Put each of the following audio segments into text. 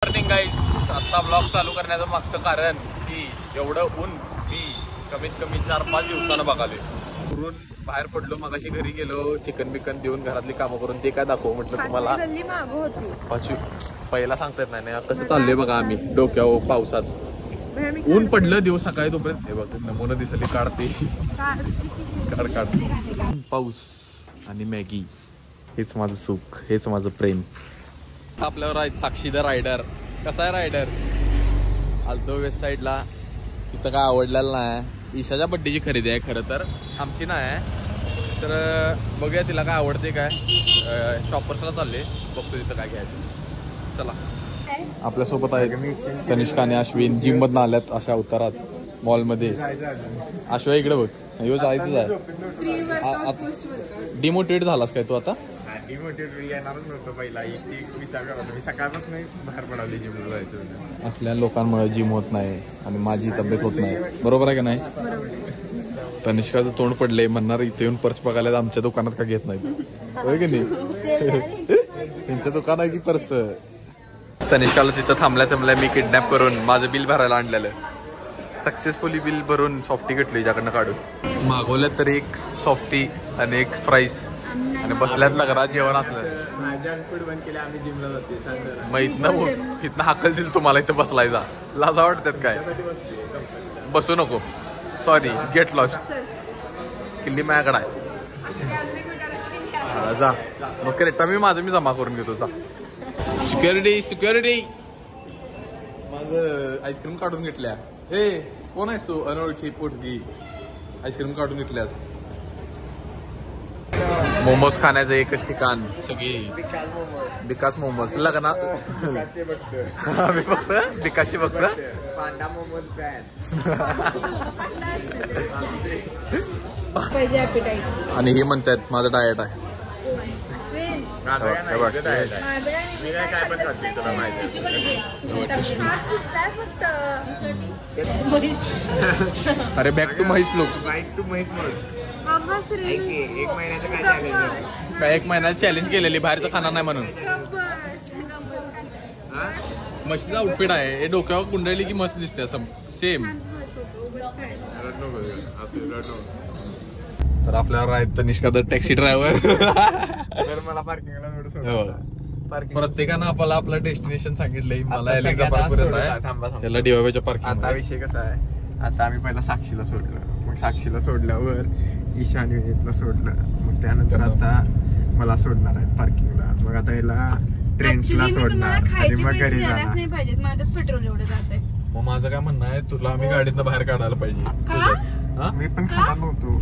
Morning guys, आता blog चालू करण्याचं मागचं कारण की एवढं ऊन मी कमीत कमी 4-5 दिवसानं बघाले. पुरून बाहेर पडलो, मगाशी घरी गेलो, चिकन बिकन देऊन घरातली कामं करून ते काय दाखवू म्हटलं तुम्हाला. पाचवी पहिला सांगता येत नाही कसं चाललंय बघा. आम्ही डोक्यावर पावसात ऊन पडलं दिवस सकाळी तोपर्यंत हे बघ नमुना दिसली काढते काढ पाऊस आणि मॅगी. हेच माझं सुख, हेच माझं प्रेम. आपल्यावर आहेत साक्षीदार रायडर. कसा आहे रायडर? आलतो वेस्ट साईडला, तिथं काय आवडलेलं नाही. ईशाच्या बड्डेची खरेदी आहे खरं तर, आमची नाही. तर बघूया तिला काय आवडते काय. शॉपर्सला चालले, बघतो तिथं काय घ्यायचं. चला. आपल्यासोबत आहेत तनिष्का आणि अश्विन. जिम मधनं आल्यात अशा उतारात मॉलमध्ये. अश्विन इकडे बघ, यो जायचंच आहे. डिमोटिवेट झालास काय तू आता? येणारच नव्हतं पहिला. विचार करत मी सकाळपासून बाहेर पडावली जिमला जायचं. असल्या लोकांमुळे जिम होत नाही आणि माझी तब्येत होत नाही. बरोबर आहे का नाही? तनिष्काचं तोंड पडलंय, म्हणणार इथे येऊन पर्स बघायला आमच्या दुकानात का घेत नाही होय की नाही? त्यांचं दुकान आहे की पर्स. तनिष्काला तिथं थांबल्या मी किडनॅप करून माझं बिल भरायला आणलेलं. सक्सेसफुली बिल भरून सॉफ्टी घेतली हिच्याकडनं काढून. मागवल्यात तर एक सॉफ्टी आणि एक फ्राईज आणि बसल्यात लग्नात जेवण असलं. जंक फूड बंद केलं, आम्ही जिमला जाते. मग इथनं हाकल दिल तुम्हाला इथं बसलायचा. लाजा वाटतात काय? बसू नको, सॉरी, गेट लॉस्ट. किल्ली माझ्याकडे आहे. जा मग करेक्ट मी माझं मी जमा करून घेतो. जा. सिक्युरिटी माझं आईस्क्रीम काढून घेतल्या. हे कोण आहेस तू? अनोळखी पोटगी. आईस्क्रीम काढून घेतल्यास. मोमोज खाण्याचं एकच ठिकाण सगळी विकास मोमोज. लग्ना आम्ही फक्त विकासची फक्त पांडा मोमोज आणि हे म्हणतात माझं डाएट आहे. अरे बॅक टू म्हैस लोक. एक महिन्यात चॅलेंज केलेली बाहेरचं खाणार नाही म्हणून. म्हशीचं आउटफिट आहे हे, डोक्यावर कुंडली की मस्त दिसते सेम. तर आपल्यावर आहेत तनिष्का द टॅक्सी ड्रायव्हर. मला पार्किंगला प्रत्येकानं आपला डेस्टिनेशन सांगितलंय. मला त्याला डीवायच्या पार्किंग. आता विषय कसा आहे, आता आम्ही पहिला साक्षीला सोडलं, मग साक्षीला सोडल्यावर ईशान विनीतला सोडलं, मग त्यानंतर आता मला सोडणार आहेत पार्किंगला. मग आता याला ट्रेन्सला सोडणार आणि मग घरी जाणार. पेट्रोल एवढं जातंय. मग माझं काय म्हणणं आहे, तुला आम्ही गाडीतनं बाहेर काढायला पाहिजे. मी पण खाणार नव्हतो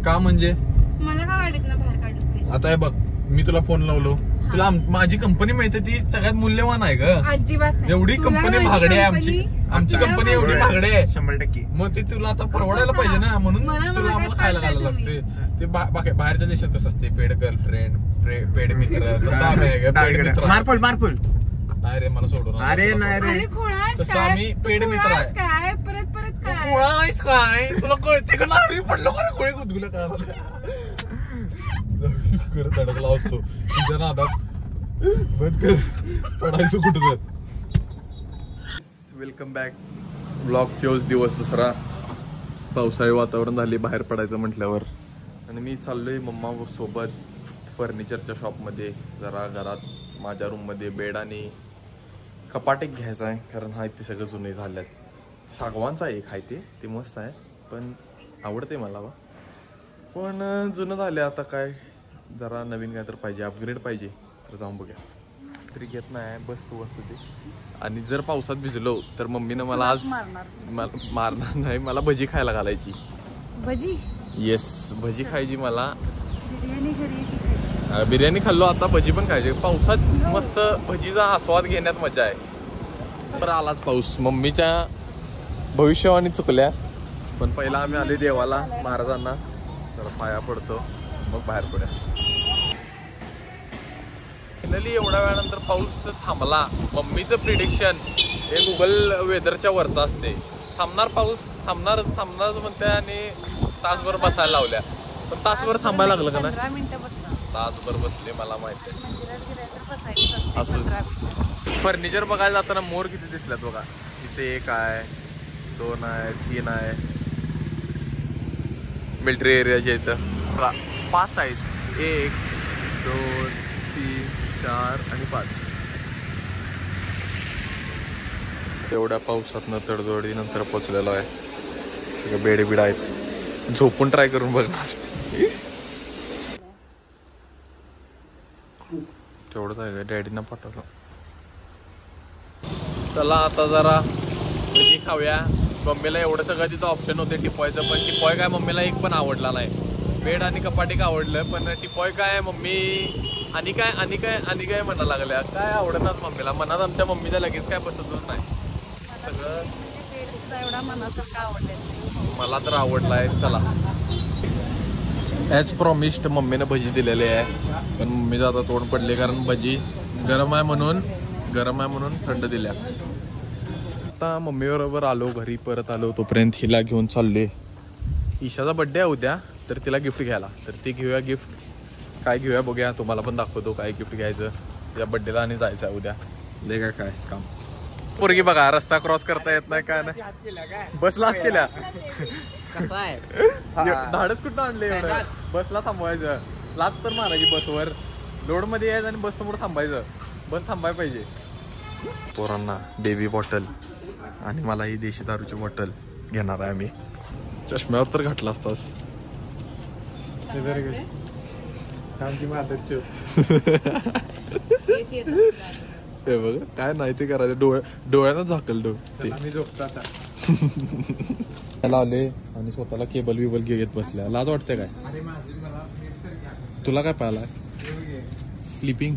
का म्हणजे मला का गाडीतनं बाहेर काढलं पाहिजे? आता हे बघ, मी तुला फोन लावलो, तुला माझी कंपनी माहिती ती सगळ्यात मूल्यवान आहे ग. अजिबात नाही. एवढी कंपनी महागडी आहे आमची कंपनी एवढी महागडी आहे 100%. मग ते तुला आता परवडायला पाहिजे ना, म्हणून तुला आम्हाला खायला घालायला लागते. ते बाहेरच्या देशात कसं असते, पेड गर्लफ्रेंड, पेड मित्र, तसं आम्ही मारफुल नाही रे, मला सोडून. अरे नाही रे, तसं आम्ही पेड मित्र आहे. काय परत काय कुणास काय तुला कळते का? नाही पडलो का रे, कोणी गुदगुला काय करत अडकला असतो तुझ्या नादात. बंद कर, पडायचं कुठं. Welcome back. ब्लॉग तोच दिवस दुसरा. पावसाळी वातावरण झाले बाहेर पडायचं म्हटल्यावर, आणि मी चाललोय मम्मा सोबत फर्निचरच्या शॉपमध्ये. जरा घरात माझ्या रूममध्ये बेड आणि कपाट एक घ्यायचं आहे, कारण हा ते सगळं जुने झाल्यात. सागवानचा एक आहे ते मस्त आहे, पण आवडते मला बा. पण जुनं झाले आता काय, जरा नवीन काय तर पाहिजे, अपग्रेड पाहिजे. तर जाऊन बघूया. तरी घेत नाही, बस तू असतो ते. आणि जर पावसात भिजलो तर मम्मीनं मला आज मारणार नाही, मला भजी खायला घालायची. भजी? येस, भजी खायची मला. बिर्याणी खाल्लो, आता भजी पण खायची. पावसात मस्त भजीचा आस्वाद घेण्यात मजा आहे. तर आलाच पाऊस. मम्मीच्या भविष्यवाणी चुकल्या, पण पहिला आम्ही आले देवाला, महाराजांना जरा पाया पडतो, मग बाहेर पडूया. फायनली एवढ्या वेळानंतर पाऊस थांबला. मम्मीचं प्रिडिक्शन हे गुगल वेदरच्या वरचं असते. थांबणार पाऊस, थांबणारच म्हणते, आणि तासभर बसायला लावल्या. पण तासभर थांबायला लागलं का ना? तासभर बसले, मला माहिती आहे. असं फर्निचर बघायला जाताना मोर किती दिसल्यात बघा. इथे 1 आहे, 2 आहे, 3 आहे. मिलिटरी एरियाच्या इथं 5 आहेत. 1, 2, 3, 4 आणि 5. तेवढ्या पावसातनं तडजोडी नंतर पोचलेलो आहे. सगळं बेड आहेत. झोपून ट्राय करून बघणार. तेवढंच आहे का डॅडीनं पाठवलं. चला आता जरा भजी खाऊया. मम्मीला एवढं सगळं तिथं ऑप्शन होते टिपॉयचं, पण टिपॉय काय मम्मीला एक पण आवडला नाही. बेड आणि कपाटी का आवडलं, पण टिपॉय काय मम्मी आणि काय म्हणायला लागल्या. काय आवडणार मम्मीला. मनात आमच्या मम्मीच्या लगेच काय पसंतच नाही. सगळं एवढा मनासारखं आवडलं मला तर आवडलाय. चला ॲज प्रॉमिस्ड मम्मीनं भजी दिलेली आहे, पण मम्मीचं आता तोंड पडले कारण भजी गरम आहे म्हणून थंड दिल्या. आता मम्मी बरोबर आलो घरी, परत आलो. तोपर्यंत हिला घेऊन चालले. ईशाचा बड्डे आहे उद्या, तर तिला गिफ्ट घ्यायला. तर ती घेऊया गिफ्ट. काय घेऊया बघूया, तुम्हाला पण दाखवतो काय गिफ्ट घ्यायचं. या बड्डेला आणि जायचं आहे उद्या. ले काय काम. पोरगी बघा रस्ता क्रॉस करता येत नाही काय नाही. बसलाच केल्या. धाडच कुठं आणले एवढं. बसला थांबवायचं. लात तर मारायची बसवर. लोड मध्ये यायचं आणि बस समोर थांबायचं. बस थांबायला पाहिजे. पोरांना बेबी बॉटल आणि मला ही देशी दारूची बॉटल घेणार आहे आम्ही. चष्म्यावर तर घातला असतास. हे बघ काय नाही ते करायचं. डोळ्यानं झाकल त्याला आले आणि स्वतःला केबल बिबल घेत बसल्या. लाज वाटते काय तुला? काय पाहिलाय स्लीपिंग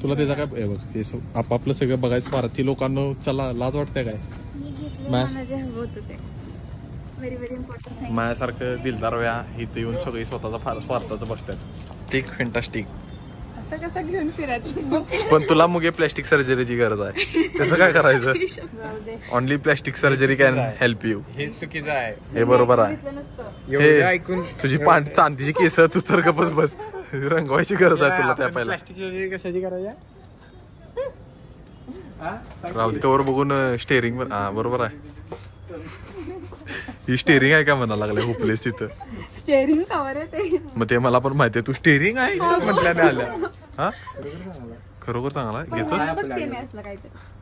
तुला त्याचा काय? हे बघ हे आपापलं सगळं बघायचं. स्वार्थी लोकांना चला लाज वाटते काय? माझ्यासारखं दिलदार व्या इथे येऊन सगळी स्वतःचा फार स्वार्थाचं बसतात. Tick fantastic. असं कसं घेऊन फिरायचं. पण तुला मुगे प्लॅस्टिक सर्जरीची गरज आहे. त्याचं काय करायचं? Only plastic surgery can help you. हे चुकीचं आहे. हे बरोबर आहे. एवढं ऐकून तुझी चांदीची केस तू तर गपच बस. रंगवायची गरज आहे तुला त्या पहिला. प्लास्टिक सर्जरी कशाची करायची? राहू त्यावर बघून स्टेअरिंग बरोबर आहे. ही स्टेअरिंग आहे का म्हणा लागल्या हुपलेस तिथं. स्टेअरिंग कवर आहे ते. मग ते मला पण माहिती आहे. तू स्टेअरिंग आहे म्हटल्याने आल्या. हा खरोखर चांगला घेतोस.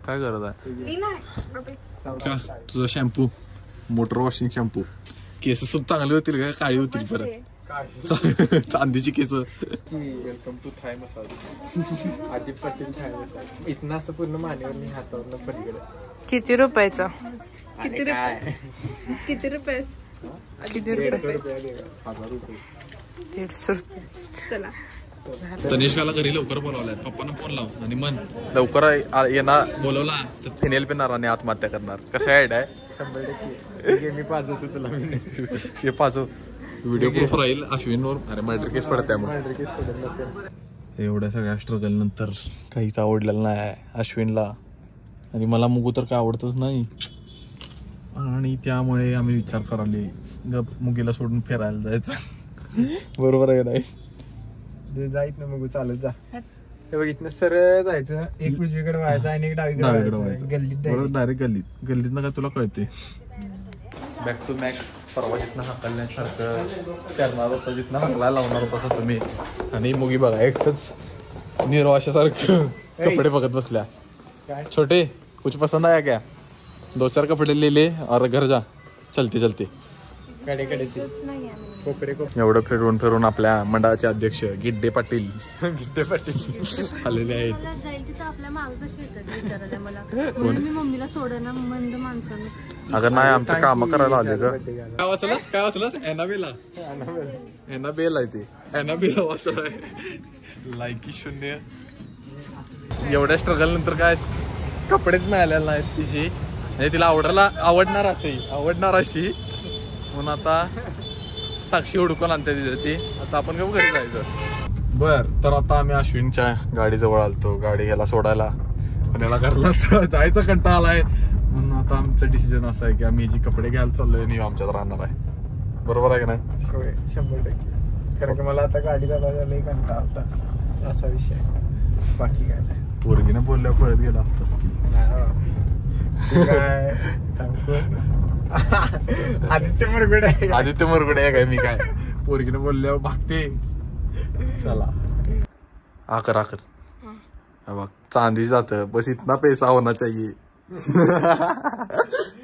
काय गरज आहे का? तुझा शॅम्पू मोटर वॉशिंग शॅम्पू. केस सुद्धा चांगले होतील का काळी होतील परत? चांदीची केस. Welcome to Thai massage. Aadip Patil Thai massage. इथनं असं पूर्ण मानेवर हातावर पलीकडे. किती रुपयाचं? किती रुपये? 150 रुपये. 150 चला. तनिष्काला घरी लवकर बोलावलाय. पप्पानं फोन लाव आणि मन लवकर येणार. बोलवला तर फिनेल पिणार आणि आत्महत्या करणार. कसं ऍड आहे? 100% मी पाजवतो तुला. हे पाचव व्हिडिओ प्रूफ राहील अश्विनवर. अरे मर्डर केस पडत मग. एवढ्या सगळ्या स्ट्रगल नंतर काहीच आवडलेलं नाही अश्विनला. आणि मला मुगू तर काय आवडतच नाही. आणि त्यामुळे आम्ही विचार करायला गप मुगीला सोडून फिरायला जायचं. बरोबर आहे नाही? जायत ना मग चालत जा. हे बघ इथनं सरळ जायचं. एक उजवीकडे व्हायचं आणि एक डावीकडे व्हायचं. गल्लीत डायरेक्ट गल्लीत ना काय तुला कळते. Back to max. परवा जिथनं हाकलण्यासारखं करणार होतं. जिथनं हाकलायला लावणार होता तुम्ही. आणि मुगी बघा एकच निर्वाशासारखं कपडे बघत बसल्या. छोटे कुछ पसंद आया क्या? 2-4 कपडे ले ले और घर जा. चलते एवढं फिरून आपल्या मंडळाचे अध्यक्ष गिड्डे पाटील आलेले आहेत. अगं नाही आमचं काम करायला आले ग. काय वाचलंस? एनाबेल आहे ते. एनाबेल वाचलाय. लायकी 0. एवढ्या स्ट्रगल नंतर काय कपडेच मिळालेले नाहीत तिची. म्हणजे तिला आवडणार अशी म्हणून आता साक्षी हुडकून आणते ती. आता आपण घेऊ घरी जायचं. बर तर आता आम्ही अश्विनच्या गाडीजवळ आलतो. गाडी ह्याला सोडायला. पण याला घरला जायचा कंटाळा आलाय. म्हणून आता आमचं डिसिजन असं आहे की आम्ही जी कपडे घ्यायला चाललोय आणि आमच्यात राहणार आहे. बरोबर आहे की नाही? 100%. कारण की मला आता गाडी चालवायला कंटाळा आलता. असा विषय. बाकी काय नाही. पोरगीनं बोलल्यावर पळत गेला असतास की. ते काय सांगतो आदित्य मुरगुडे आहे. आदित्य मुरगुडे आहे काय मी काय पोरगीनं बोलल्यावर भागते. चला आकर आकर बघ चांदी जात बस इतना पैसा होना चाहिए.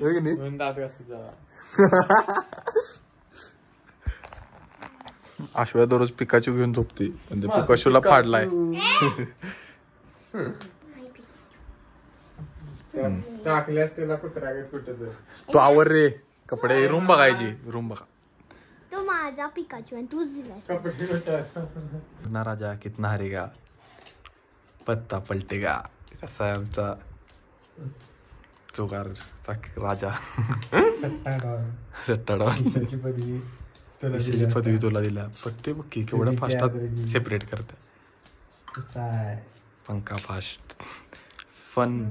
हो की नाही? दात कसं जावा. आशव्या दररोज पिकाचू घेऊन झोपते पण ते पिकाचूला फाडलाय. टाकल्यास त्याला कुत्रा कुठं तू आवर रे कपडे. रूम बघायची रूम बघा. तो माझा पिकाचू आणि तूच दिलास. कपडे कुठं ना राजा कितना हरेगा पत्ता पलटेगा. कसा आहे आमचा जोगार राजा. सट्टा ईशाची पदवी विशेष पदवी तुला दिला पट्टे बघ की केवढं फास्टात सेपरेट करत. कसं आहे पंखा फास्ट फन